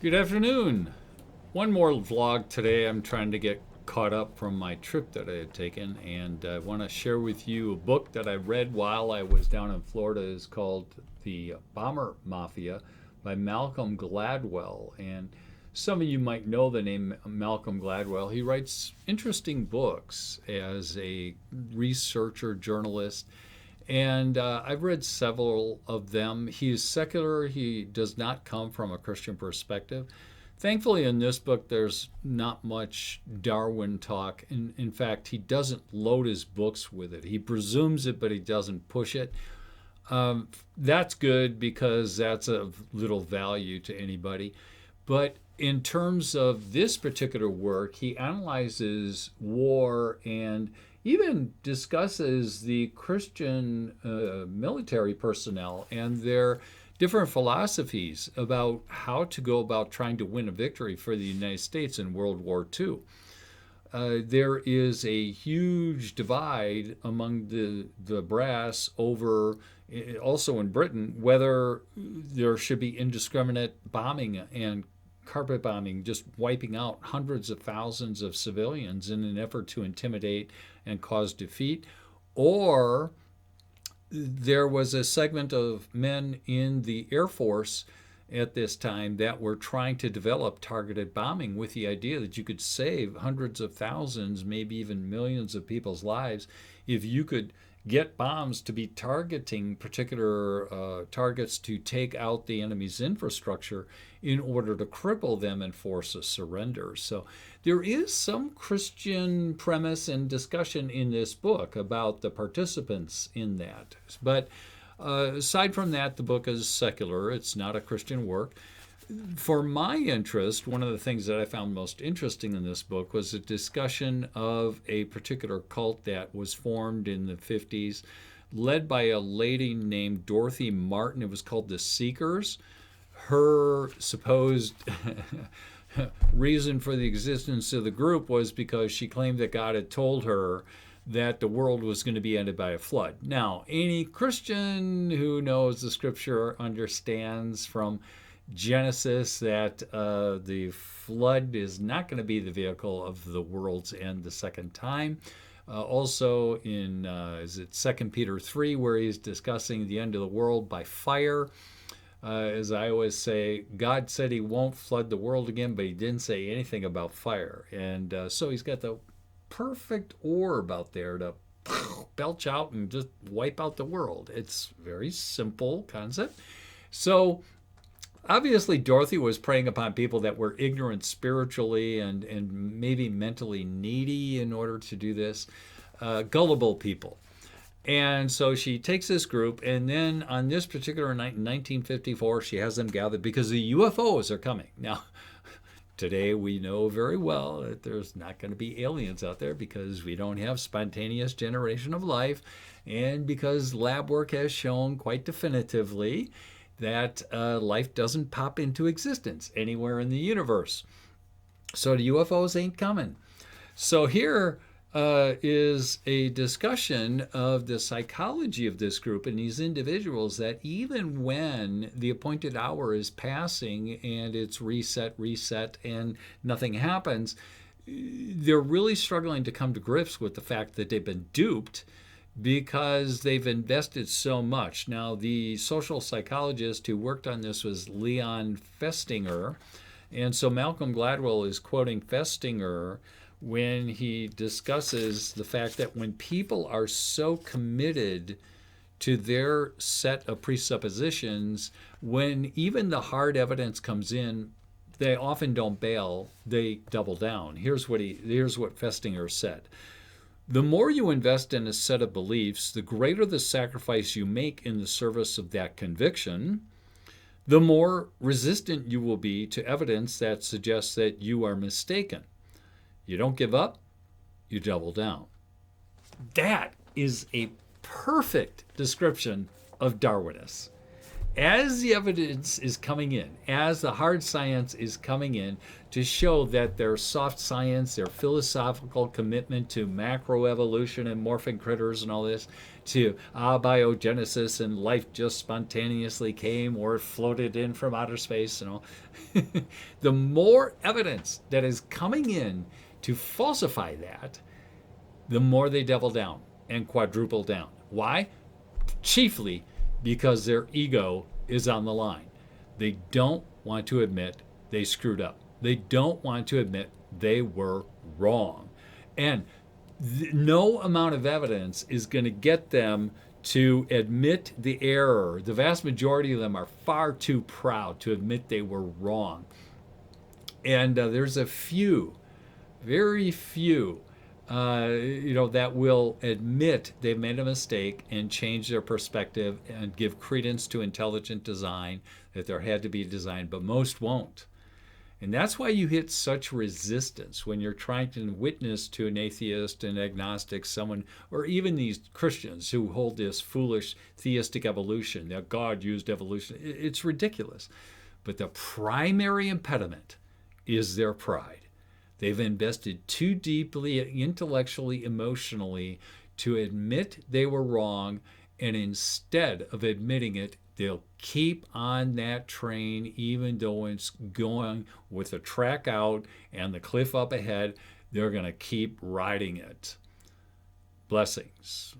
Good afternoon. One more vlog today. I'm trying to get caught up from my trip that I had taken, and I want to share with you a book that I read while I was down in Florida. It's called The Bomber Mafia by Malcolm Gladwell. And some of you might know the name Malcolm Gladwell. He writes interesting books as a researcher, journalist, and I've read several of them. He is secular. He does not come from a Christian perspective. Thankfully, in this book, there's not much Darwin talk. In fact, he doesn't load his books with it. He presumes it, but he doesn't push it. That's good because that's of little value to anybody. But in terms of this particular work, he analyzes war and even discusses the Christian military personnel and their different philosophies about how to go about trying to win a victory for the United States in World War II. There is a huge divide among the brass over, also in Britain, whether there should be indiscriminate bombing and carpet bombing, just wiping out hundreds of thousands of civilians in an effort to intimidate and cause defeat, or there was a segment of men in the Air Force at this time that were trying to develop targeted bombing with the idea that you could save hundreds of thousands, maybe even millions of people's lives if you could get bombs to be targeting particular targets to take out the enemy's infrastructure in order to cripple them and force a surrender. So there is some Christian premise and discussion in this book about the participants in that. But aside from that, the book is secular. It's not a Christian work. For my interest, one of the things that I found most interesting in this book was a discussion of a particular cult that was formed in the 50s, led by a lady named Dorothy Martin. It was called the Seekers. Her supposed reason for the existence of the group was because she claimed that God had told her that the world was going to be ended by a flood. Now, any Christian who knows the scripture understands from Genesis that the flood is not going to be the vehicle of the world's end the second time. Also in, is it 2 Peter 3, where he's discussing the end of the world by fire. As I always say, God said he won't flood the world again, but he didn't say anything about fire. And so he's got the perfect orb out there to belch out and just wipe out the world. It's a very simple concept. So obviously, Dorothy was preying upon people that were ignorant spiritually and maybe mentally needy in order to do this, gullible people. And so she takes this group, and then on this particular night in 1954, she has them gathered because the UFOs are coming. Now, today we know very well that there's not going to be aliens out there because we don't have spontaneous generation of life, and because lab work has shown quite definitively that life doesn't pop into existence anywhere in the universe. So the UFOs ain't coming. So here is a discussion of the psychology of this group and these individuals, that even when the appointed hour is passing and it's reset, and nothing happens, they're really struggling to come to grips with the fact that they've been duped because they've invested so much. Now, the social psychologist who worked on this was Leon Festinger. And so Malcolm Gladwell is quoting Festinger when he discusses the fact that when people are so committed to their set of presuppositions, when even the hard evidence comes in, they often don't bail, they double down. Here's what Festinger said. The more you invest in a set of beliefs, the greater the sacrifice you make in the service of that conviction, the more resistant you will be to evidence that suggests that you are mistaken. You don't give up, you double down. That is a perfect description of Darwinists. As the evidence is coming in, as the hard science is coming in to show that their soft science, their philosophical commitment to macroevolution and morphing critters and all this, to abiogenesis and life just spontaneously came or floated in from outer space, the more evidence that is coming in to falsify that, the more they double down and quadruple down. Why? Chiefly because their ego is on the line. They don't want to admit they screwed up. They don't want to admit they were wrong. And no amount of evidence is going to get them to admit the error. The vast majority of them are far too proud to admit they were wrong. And there's a few, very few, that will admit they've made a mistake and change their perspective and give credence to intelligent design, that there had to be design, but most won't. And that's why you hit such resistance when you're trying to witness to an atheist, an agnostic, someone, or even these Christians who hold this foolish theistic evolution, that God used evolution. It's ridiculous. But the primary impediment is their pride. They've invested too deeply, intellectually, emotionally, to admit they were wrong, and instead of admitting it, they'll keep on that train even though it's going with the track out and the cliff up ahead. They're going to keep riding it. Blessings.